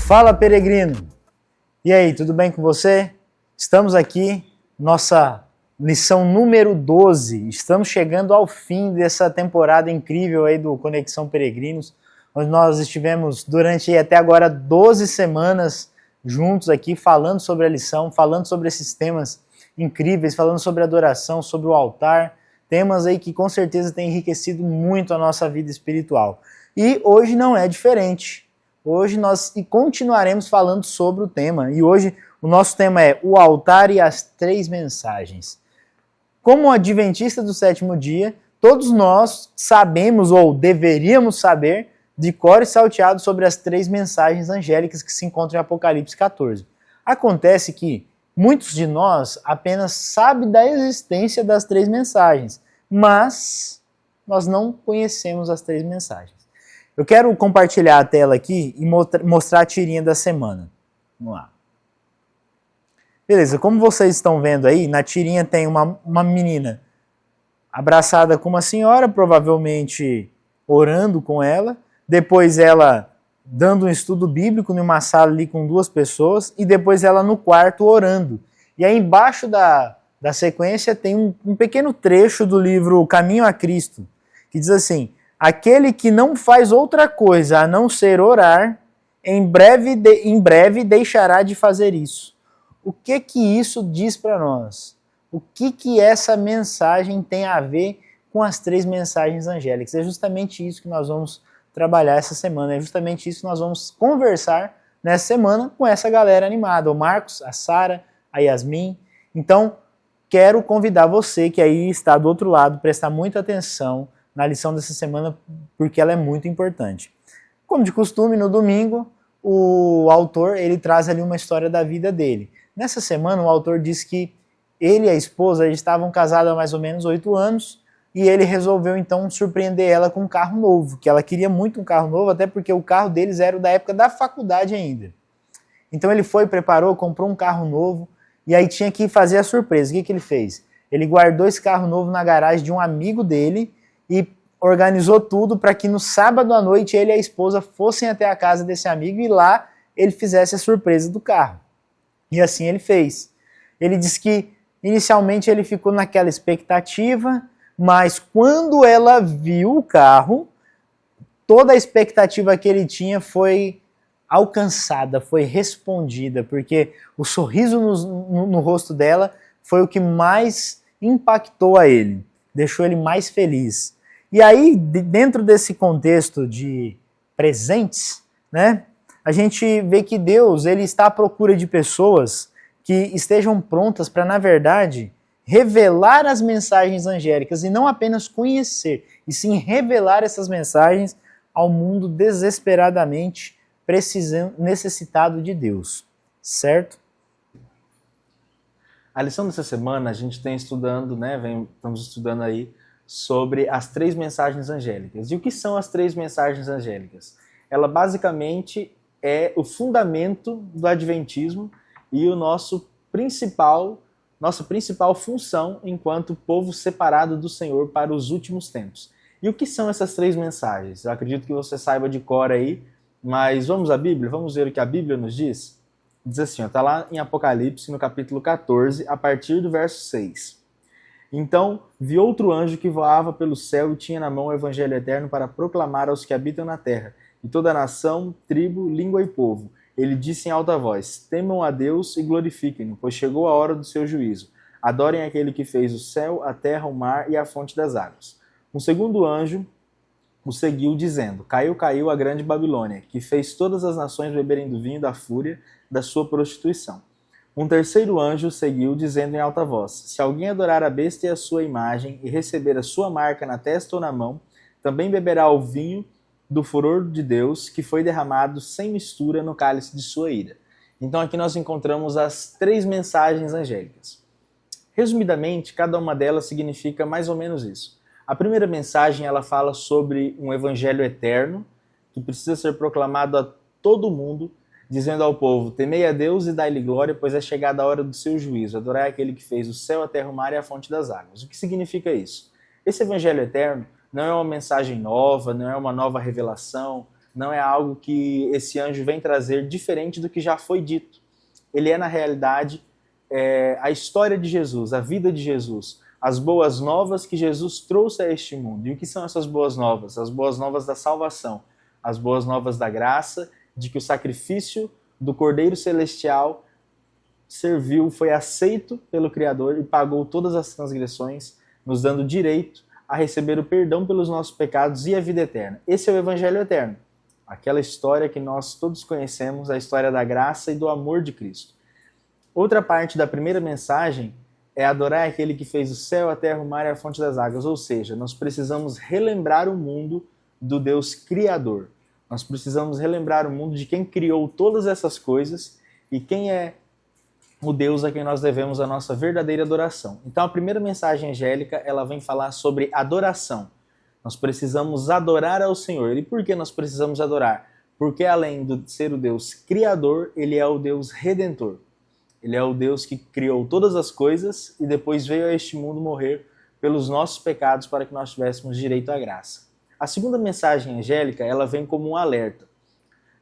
Fala, peregrino! E aí, tudo bem com você? Estamos aqui, nossa lição número 12. Estamos chegando ao fim dessa temporada incrível aí do Conexão Peregrinos, onde nós estivemos durante até agora 12 semanas juntos aqui, falando sobre a lição, falando sobre esses temas incríveis, falando sobre adoração, sobre o altar, temas aí que com certeza têm enriquecido muito a nossa vida espiritual. E hoje não é diferente. Hoje nós continuaremos falando sobre o tema, e hoje o nosso tema é o altar e as três mensagens. Como adventista do sétimo dia, todos nós sabemos, ou deveríamos saber, de cor e salteado sobre as três mensagens angélicas que se encontram em Apocalipse 14. Acontece que muitos de nós apenas sabem da existência das três mensagens, mas nós não conhecemos as três mensagens. Eu quero compartilhar a tela aqui e mostrar a tirinha da semana. Vamos lá. Beleza, como vocês estão vendo aí, na tirinha tem uma menina abraçada com uma senhora, provavelmente orando com ela, depois ela dando um estudo bíblico numa sala ali com duas pessoas, e depois ela no quarto orando. E aí embaixo da sequência tem um pequeno trecho do livro Caminho a Cristo, que diz assim: aquele que não faz outra coisa a não ser orar, em breve deixará de fazer isso. O que isso diz para nós? O que essa mensagem tem a ver com as três mensagens angélicas? É justamente isso que nós vamos trabalhar essa semana, é justamente isso que nós vamos conversar nessa semana com essa galera animada, o Marcos, a Sara, a Yasmin. Então, quero convidar você que aí está do outro lado, prestar muita atenção na lição dessa semana, porque ela é muito importante. Como de costume, no domingo, o autor ele traz ali uma história da vida dele. Nessa semana, o autor diz que ele e a esposa estavam casados há mais ou menos 8 anos, e ele resolveu então surpreender ela com um carro novo, que ela queria muito um carro novo, até porque o carro deles era da época da faculdade ainda. Então ele foi, preparou, comprou um carro novo, e aí tinha que fazer a surpresa. O que ele fez? Ele guardou esse carro novo na garagem de um amigo dele, e organizou tudo para que no sábado à noite ele e a esposa fossem até a casa desse amigo e lá ele fizesse a surpresa do carro. E assim ele fez. Ele disse que inicialmente ele ficou naquela expectativa, mas quando ela viu o carro, toda a expectativa que ele tinha foi alcançada, foi respondida, porque o sorriso no rosto dela foi o que mais impactou a ele, deixou ele mais feliz. E aí, dentro desse contexto de presentes, né, a gente vê que Deus ele está à procura de pessoas que estejam prontas para, na verdade, revelar as mensagens angélicas e não apenas conhecer, e sim revelar essas mensagens ao mundo desesperadamente necessitado de Deus, certo? A lição dessa semana a gente tem estudando, estamos estudando aí sobre as três mensagens angélicas. E o que são as três mensagens angélicas? Ela basicamente é o fundamento do adventismo e o nossa principal função enquanto povo separado do Senhor para os últimos tempos. E o que são essas três mensagens? Eu acredito que você saiba de cor aí, mas vamos à Bíblia? Vamos ver o que a Bíblia nos diz? Diz assim, está lá em Apocalipse, no capítulo 14, a partir do verso 6. Então vi outro anjo que voava pelo céu e tinha na mão o evangelho eterno para proclamar aos que habitam na terra, e toda a nação, tribo, língua e povo. Ele disse em alta voz: temam a Deus e glorifiquem-no, pois chegou a hora do seu juízo. Adorem aquele que fez o céu, a terra, o mar e a fonte das águas. Um segundo anjo o seguiu, dizendo: caiu, caiu a grande Babilônia, que fez todas as nações beberem do vinho da fúria da sua prostituição. Um terceiro anjo seguiu, dizendo em alta voz: se alguém adorar a besta e a sua imagem, e receber a sua marca na testa ou na mão, também beberá o vinho do furor de Deus, que foi derramado sem mistura no cálice de sua ira. Então aqui nós encontramos as três mensagens angélicas. Resumidamente, cada uma delas significa mais ou menos isso. A primeira mensagem ela fala sobre um evangelho eterno, que precisa ser proclamado a todo mundo, dizendo ao povo: temei a Deus e dai-lhe glória, pois é chegada a hora do seu juízo. Adorai aquele que fez o céu, a terra, o mar e a fonte das águas. O que significa isso? Esse evangelho eterno não é uma mensagem nova, não é uma nova revelação, não é algo que esse anjo vem trazer diferente do que já foi dito. Ele é, na realidade, a história de Jesus, a vida de Jesus, as boas novas que Jesus trouxe a este mundo. E o que são essas boas novas? As boas novas da salvação, as boas novas da graça, de que o sacrifício do Cordeiro Celestial serviu, foi aceito pelo Criador e pagou todas as transgressões, nos dando direito a receber o perdão pelos nossos pecados e a vida eterna. Esse é o Evangelho eterno. Aquela história que nós todos conhecemos, a história da graça e do amor de Cristo. Outra parte da primeira mensagem é adorar aquele que fez o céu, a terra, o mar e a fonte das águas. Ou seja, nós precisamos relembrar o mundo do Deus Criador. Nós precisamos relembrar o mundo de quem criou todas essas coisas e quem é o Deus a quem nós devemos a nossa verdadeira adoração. Então a primeira mensagem angélica, ela vem falar sobre adoração. Nós precisamos adorar ao Senhor. E por que nós precisamos adorar? Porque além de ser o Deus Criador, Ele é o Deus Redentor. Ele é o Deus que criou todas as coisas e depois veio a este mundo morrer pelos nossos pecados para que nós tivéssemos direito à graça. A segunda mensagem angélica, ela vem como um alerta,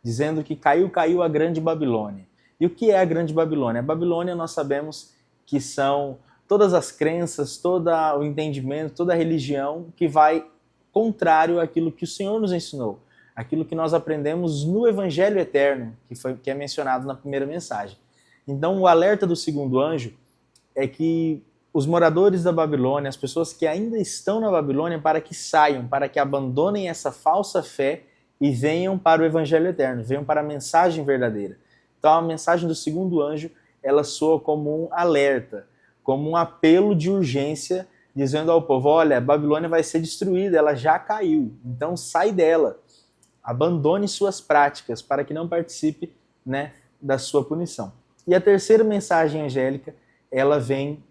dizendo que caiu a grande Babilônia. E o que é a grande Babilônia? A Babilônia nós sabemos que são todas as crenças, todo o entendimento, toda a religião que vai contrário àquilo que o Senhor nos ensinou, aquilo que nós aprendemos no Evangelho eterno, que é mencionado na primeira mensagem. Então o alerta do segundo anjo é que os moradores da Babilônia, as pessoas que ainda estão na Babilônia, para que saiam, para que abandonem essa falsa fé e venham para o Evangelho eterno, venham para a mensagem verdadeira. Então a mensagem do segundo anjo, ela soa como um alerta, como um apelo de urgência, dizendo ao povo, olha, a Babilônia vai ser destruída, ela já caiu, então sai dela, abandone suas práticas para que não participe, né, da sua punição. E a terceira mensagem angélica, ela vem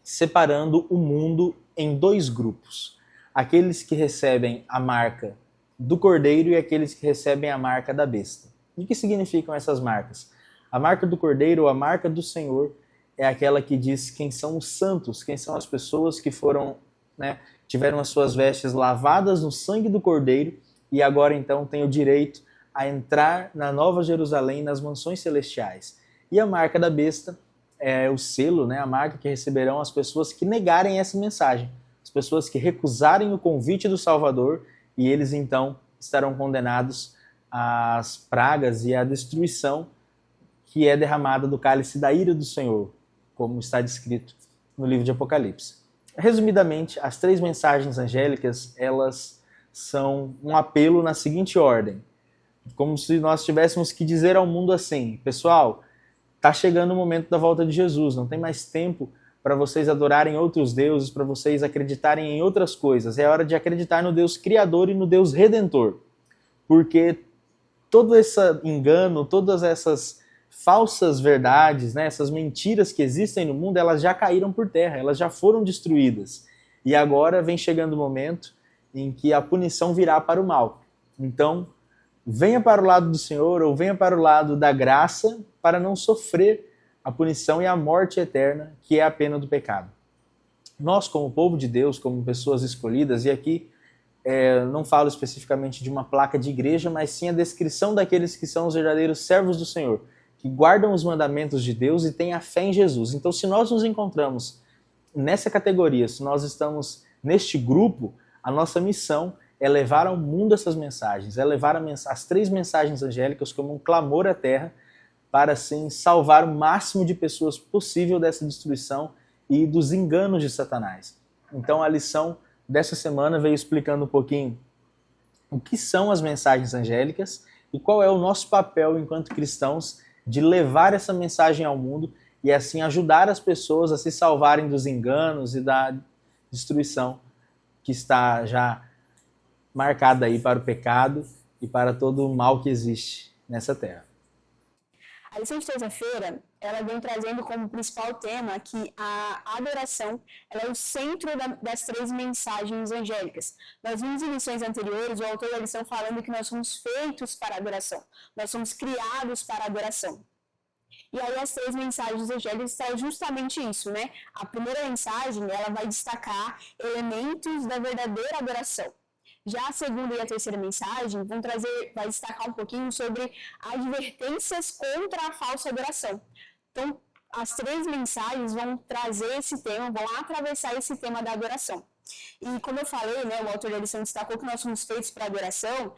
separando o mundo em dois grupos. Aqueles que recebem a marca do Cordeiro e aqueles que recebem a marca da besta. E o que significam essas marcas? A marca do Cordeiro, ou a marca do Senhor, é aquela que diz quem são os santos, quem são as pessoas que foram, né, tiveram as suas vestes lavadas no sangue do Cordeiro e agora então têm o direito a entrar na Nova Jerusalém, nas mansões celestiais. E a marca da besta é o selo, né, a marca que receberão as pessoas que negarem essa mensagem, as pessoas que recusarem o convite do Salvador, e eles então estarão condenados às pragas e à destruição que é derramada do cálice da ira do Senhor, como está descrito no livro de Apocalipse. Resumidamente, as três mensagens angélicas, elas são um apelo na seguinte ordem, como se nós tivéssemos que dizer ao mundo assim, pessoal, está chegando o momento da volta de Jesus, não tem mais tempo para vocês adorarem outros deuses, para vocês acreditarem em outras coisas. É hora de acreditar no Deus Criador e no Deus Redentor. Porque todo esse engano, todas essas falsas verdades, né, essas mentiras que existem no mundo, elas já caíram por terra, elas já foram destruídas. E agora vem chegando o momento em que a punição virá para o mal. Então, venha para o lado do Senhor ou venha para o lado da graça para não sofrer a punição e a morte eterna, que é a pena do pecado. Nós, como povo de Deus, como pessoas escolhidas, e aqui não falo especificamente de uma placa de igreja, mas sim a descrição daqueles que são os verdadeiros servos do Senhor, que guardam os mandamentos de Deus e têm a fé em Jesus. Então, se nós nos encontramos nessa categoria, se nós estamos neste grupo, a nossa missão é levar ao mundo essas mensagens, é levar as três mensagens angélicas como um clamor à terra, para assim salvar o máximo de pessoas possível dessa destruição e dos enganos de Satanás. Então a lição dessa semana veio explicando um pouquinho o que são as mensagens angélicas e qual é o nosso papel enquanto cristãos de levar essa mensagem ao mundo e assim ajudar as pessoas a se salvarem dos enganos e da destruição que está já marcada aí para o pecado e para todo o mal que existe nessa terra. A lição de terça-feira, ela vem trazendo como principal tema que a adoração ela é o centro das três mensagens angélicas. Nós vimos em lições anteriores o autor da lição falando que nós somos feitos para a adoração, nós somos criados para a adoração. E aí as três mensagens angélicas trazem justamente isso, né? A primeira mensagem, ela vai destacar elementos da verdadeira adoração. Já a segunda e a terceira mensagem vai destacar um pouquinho sobre advertências contra a falsa adoração. Então, as três mensagens vão trazer esse tema, vão atravessar esse tema da adoração. E como eu falei, né, o autor da lição destacou que nós somos feitos para adoração.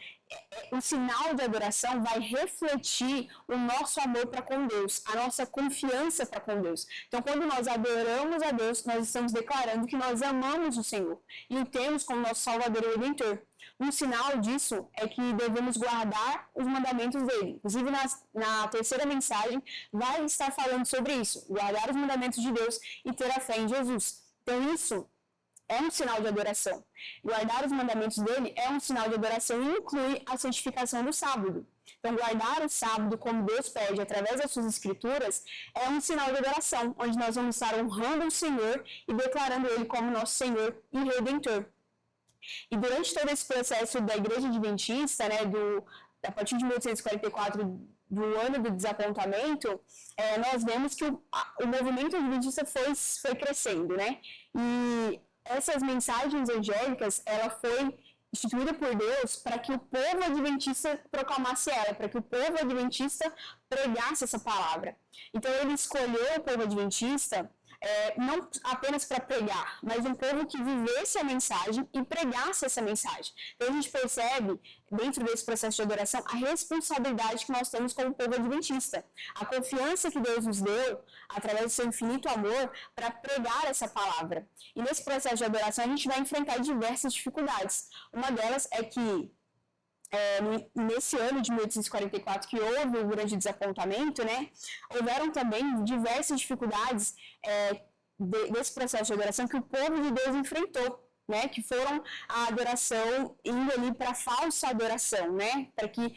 O sinal de adoração vai refletir o nosso amor para com Deus, a nossa confiança para com Deus. Então, quando nós adoramos a Deus, nós estamos declarando que nós amamos o Senhor e o temos como nosso Salvador e Redentor. Um sinal disso é que devemos guardar os mandamentos dele. Inclusive, na terceira mensagem, vai estar falando sobre isso, guardar os mandamentos de Deus e ter a fé em Jesus. Então, isso é um sinal de adoração. Guardar os mandamentos dele é um sinal de adoração e inclui a santificação do sábado. Então, guardar o sábado como Deus pede através das suas escrituras é um sinal de adoração, onde nós vamos estar honrando o Senhor e declarando ele como nosso Senhor e Redentor. E durante todo esse processo da Igreja Adventista, né, a partir de 1844, do ano do desapontamento, nós vemos que o movimento adventista foi crescendo, né? E essas mensagens angélicas, ela foi instituída por Deus para que o povo adventista proclamasse ela, para que o povo adventista pregasse essa palavra. Então ele escolheu o povo adventista não apenas para pregar, mas um povo que vivesse a mensagem e pregasse essa mensagem. Então a gente percebe, dentro desse processo de adoração, a responsabilidade que nós temos como povo adventista. A confiança que Deus nos deu, através do seu infinito amor, para pregar essa palavra. E nesse processo de adoração a gente vai enfrentar diversas dificuldades. Uma delas é que nesse ano de 1844 que houve o grande desapontamento, né, houveram também diversas dificuldades desse processo de adoração que o povo de Deus enfrentou, né, que foram a adoração indo ali para a falsa adoração, né, para que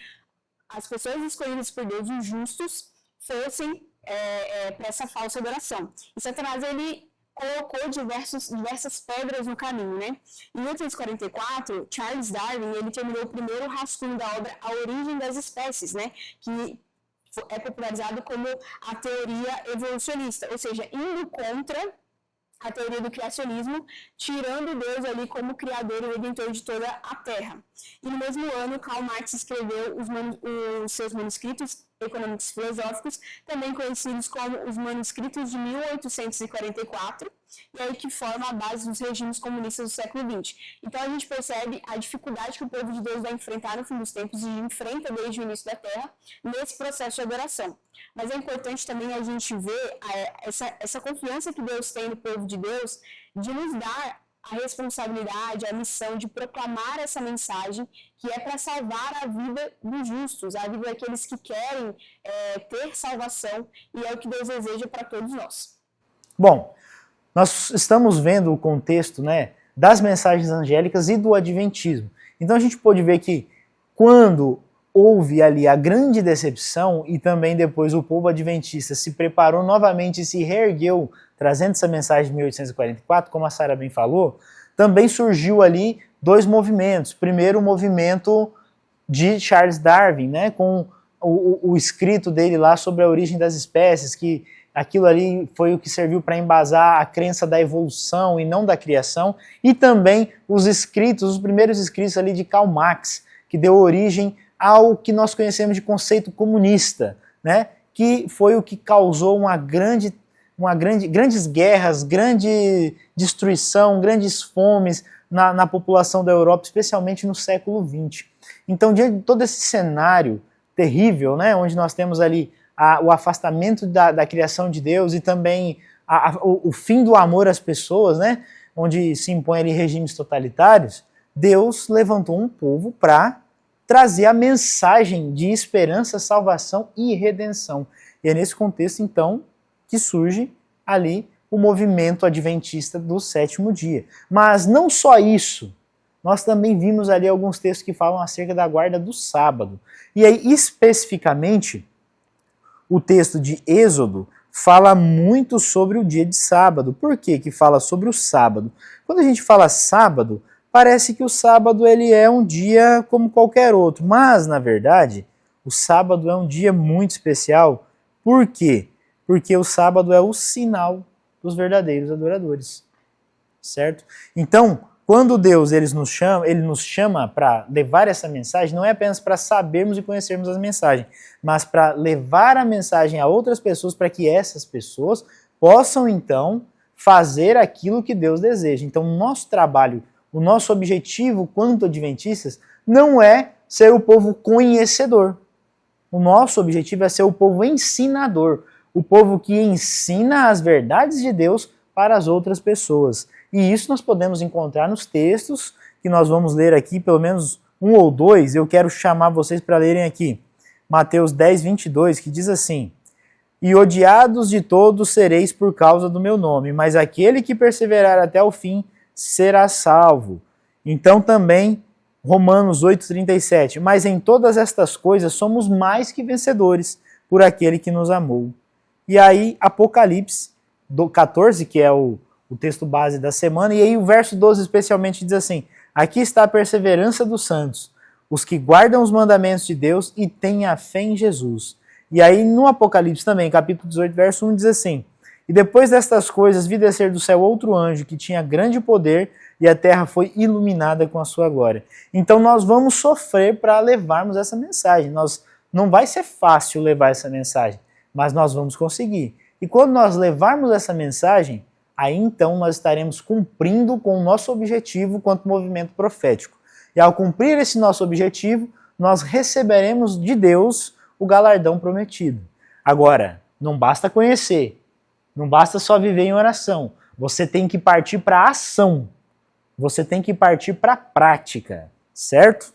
as pessoas escolhidas por Deus, os justos, fossem para essa falsa adoração. E Satanás, ele colocou diversas pedras no caminho, né? Em 1844, Charles Darwin, ele terminou o primeiro rascunho da obra A Origem das Espécies, né? Que é popularizado como a teoria evolucionista, ou seja, indo contra a teoria do criacionismo, tirando Deus ali como criador e redentor de toda a Terra. E no mesmo ano, Karl Marx escreveu os seus manuscritos econômicos filosóficos, também conhecidos como os manuscritos de 1844, e aí que forma a base dos regimes comunistas do século XX. Então a gente percebe a dificuldade que o povo de Deus vai enfrentar no fim dos tempos e enfrenta desde o início da Terra nesse processo de adoração. Mas é importante também a gente ver essa confiança que Deus tem no povo de Deus de nos dar a responsabilidade, a missão de proclamar essa mensagem que é para salvar a vida dos justos, a vida daqueles que querem ter salvação, e é o que Deus deseja para todos nós. Bom, nós estamos vendo o contexto, né, das mensagens angélicas e do adventismo. Então a gente pode ver que quando houve ali a grande decepção e também depois o povo adventista se preparou novamente e se reergueu trazendo essa mensagem de 1844, como a Sara bem falou, também surgiu ali dois movimentos. Primeiro, o movimento de Charles Darwin, né, com o escrito dele lá sobre a origem das espécies, que aquilo ali foi o que serviu para embasar a crença da evolução e não da criação, e também os primeiros escritos ali de Karl Marx, que deu origem ao que nós conhecemos de conceito comunista, né, que foi o que causou grandes guerras, grande destruição, grandes fomes na população da Europa, especialmente no século XX. Então, diante de todo esse cenário terrível, né, onde nós temos ali o afastamento da criação de Deus e também o fim do amor às pessoas, né, onde se impõem ali regimes totalitários, Deus levantou um povo para trazer a mensagem de esperança, salvação e redenção. E é nesse contexto, então, que surge ali o movimento adventista do sétimo dia. Mas não só isso, nós também vimos ali alguns textos que falam acerca da guarda do sábado. E aí, especificamente, o texto de Êxodo fala muito sobre o dia de sábado. Por que que fala sobre o sábado? Quando a gente fala sábado, parece que o sábado ele é um dia como qualquer outro, mas, na verdade, o sábado é um dia muito especial. Por quê? Porque o sábado é o sinal dos verdadeiros adoradores, certo? Então, quando Deus ele nos chama para levar essa mensagem, não é apenas para sabermos e conhecermos as mensagens, mas para levar a mensagem a outras pessoas, para que essas pessoas possam, então, fazer aquilo que Deus deseja. Então, o nosso trabalho, o nosso objetivo, quanto adventistas, não é ser o povo conhecedor. O nosso objetivo é ser o povo ensinador, o povo que ensina as verdades de Deus para as outras pessoas. E isso nós podemos encontrar nos textos que nós vamos ler aqui, pelo menos um ou dois. Eu quero chamar vocês para lerem aqui. Mateus 10, 22, que diz assim: E odiados de todos sereis por causa do meu nome, mas aquele que perseverar até o fim será salvo. Então também, Romanos 8, 37, mas em todas estas coisas somos mais que vencedores por aquele que nos amou. E aí, Apocalipse 14, que é o texto base da semana, e aí o verso 12 especialmente diz assim: aqui está a perseverança dos santos, os que guardam os mandamentos de Deus e têm a fé em Jesus. E aí no Apocalipse também, capítulo 18, verso 1, diz assim: e depois destas coisas vi descer do céu outro anjo que tinha grande poder, e a terra foi iluminada com a sua glória. Então nós vamos sofrer para levarmos essa mensagem. Não vai ser fácil levar essa mensagem, mas nós vamos conseguir. E quando nós levarmos essa mensagem, aí então nós estaremos cumprindo com o nosso objetivo quanto movimento profético. E ao cumprir esse nosso objetivo, nós receberemos de Deus o galardão prometido. Agora, não basta conhecer, não basta só viver em oração. Você tem que partir para a ação. Você tem que partir para a prática, certo?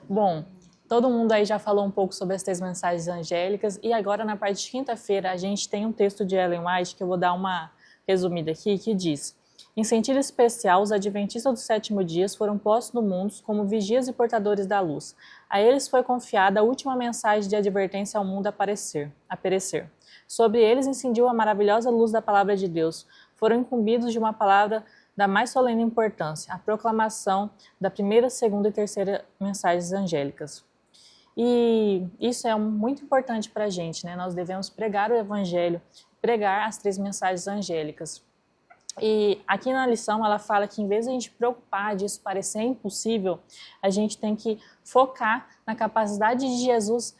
Bom, todo mundo aí já falou um pouco sobre as 3 mensagens angélicas e agora na parte de quinta-feira a gente tem um texto de Ellen White que eu vou dar uma resumida aqui, que diz: em sentido especial, os adventistas do 7º dia foram postos no mundo como vigias e portadores da luz. A eles foi confiada a última mensagem de advertência ao mundo a perecer. Sobre eles incendiu a maravilhosa luz da palavra de Deus. Foram incumbidos de uma palavra da mais solene importância, a proclamação da primeira, segunda e terceira mensagens angélicas. E isso é muito importante para a gente, né? Nós devemos pregar o evangelho, pregar as 3 mensagens angélicas. E aqui na lição ela fala que em vez de a gente preocupar disso parecer impossível, a gente tem que focar na capacidade de Jesus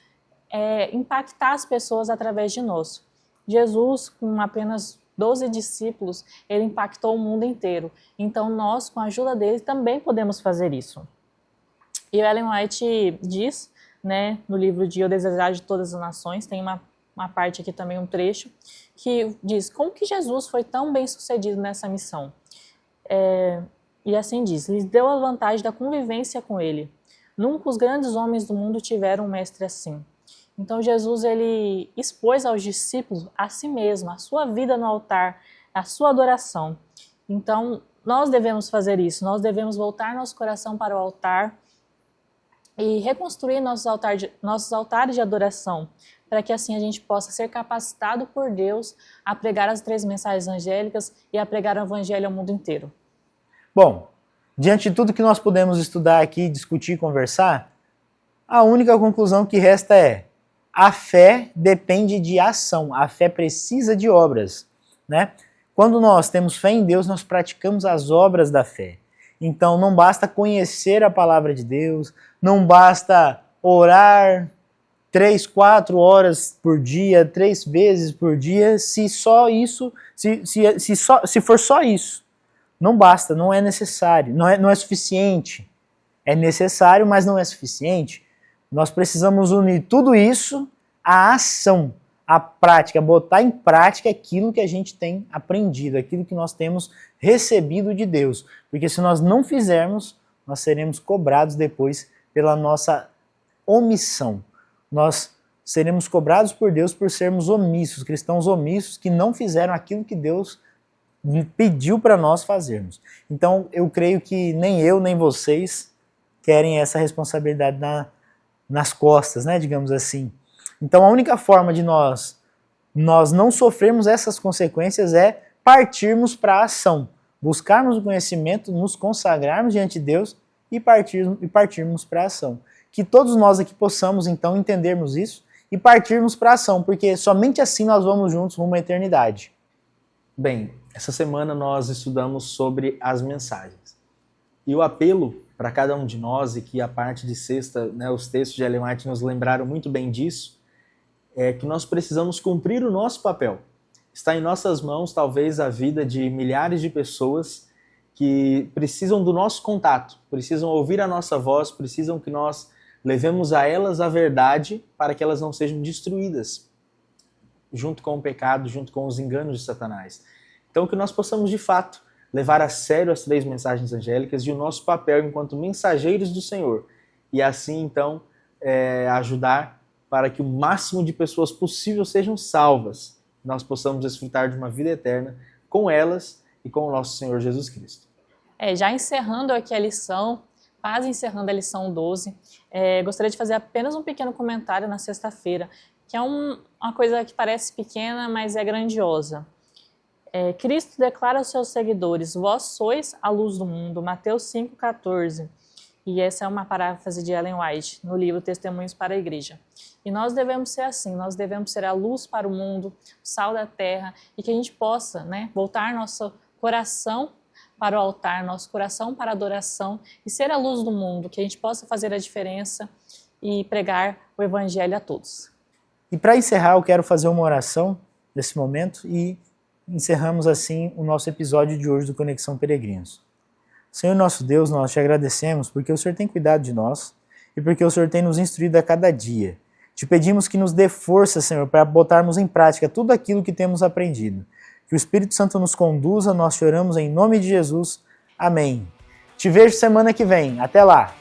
impactar as pessoas através de nós. Jesus, com apenas 12 discípulos, ele impactou o mundo inteiro. Então nós, com a ajuda dele, também podemos fazer isso. E o Ellen White diz, né, no livro de O Desejar de Todas as Nações, tem uma parte aqui também, um trecho, que diz como que Jesus foi tão bem sucedido nessa missão. E assim diz: lhes deu a vantagem da convivência com ele. Nunca os grandes homens do mundo tiveram um mestre assim. Então Jesus ele expôs aos discípulos a si mesmo, a sua vida no altar, a sua adoração. Então nós devemos fazer isso, nós devemos voltar nosso coração para o altar e reconstruir nossos altares de adoração, para que assim a gente possa ser capacitado por Deus a pregar as 3 mensagens angélicas e a pregar o evangelho ao mundo inteiro. Bom, diante de tudo que nós podemos estudar aqui, discutir e conversar, a única conclusão que resta é: a fé depende de ação, a fé precisa de obras, né? Quando nós temos fé em Deus, nós praticamos as obras da fé. Então não basta conhecer a palavra de Deus, não basta orar 3, 4 horas por dia, 3 vezes por dia, se for só isso. Não basta, não é necessário, não é suficiente. É necessário, mas não é suficiente. Nós precisamos unir tudo isso à ação, à prática, botar em prática aquilo que a gente tem aprendido, aquilo que nós temos recebido de Deus. Porque se nós não fizermos, nós seremos cobrados depois pela nossa omissão. Nós seremos cobrados por Deus por sermos omissos, cristãos omissos que não fizeram aquilo que Deus pediu para nós fazermos. Então eu creio que nem eu nem vocês querem essa responsabilidade nas costas, né, digamos assim. Então a única forma de nós não sofrermos essas consequências é partirmos para a ação, buscarmos o conhecimento, nos consagrarmos diante de Deus e partirmos para a ação. Que todos nós aqui possamos então entendermos isso e partirmos para a ação, porque somente assim nós vamos juntos rumo à eternidade. Bem, essa semana nós estudamos sobre as mensagens. E o apelo para cada um de nós, e que a parte de sexta, né, os textos de Ellen White nos lembraram muito bem disso, é que nós precisamos cumprir o nosso papel. Está em nossas mãos, talvez, a vida de milhares de pessoas que precisam do nosso contato, precisam ouvir a nossa voz, precisam que nós levemos a elas a verdade para que elas não sejam destruídas junto com o pecado, junto com os enganos de Satanás. Então, que nós possamos, de fato, levar a sério as 3 mensagens angélicas e o nosso papel enquanto mensageiros do Senhor. E assim, então, ajudar para que o máximo de pessoas possível sejam salvas. Nós possamos desfrutar de uma vida eterna com elas e com o nosso Senhor Jesus Cristo. Já encerrando aqui a lição, quase encerrando a lição 12, gostaria de fazer apenas um pequeno comentário na sexta-feira, que é uma coisa que parece pequena, mas é grandiosa. Cristo declara aos seus seguidores: vós sois a luz do mundo, Mateus 5,14. E essa é uma paráfrase de Ellen White, no livro Testemunhos para a Igreja. E nós devemos ser assim, nós devemos ser a luz para o mundo, o sal da terra, e que a gente possa, voltar nosso coração para o altar, nosso coração para a adoração, e ser a luz do mundo, que a gente possa fazer a diferença e pregar o Evangelho a todos. E para encerrar, eu quero fazer uma oração nesse momento e encerramos assim o nosso episódio de hoje do Conexão Peregrinos. Senhor nosso Deus, nós te agradecemos porque o Senhor tem cuidado de nós e porque o Senhor tem nos instruído a cada dia. Te pedimos que nos dê força, Senhor, para botarmos em prática tudo aquilo que temos aprendido. Que o Espírito Santo nos conduza, nós te oramos em nome de Jesus. Amém. Te vejo semana que vem. Até lá!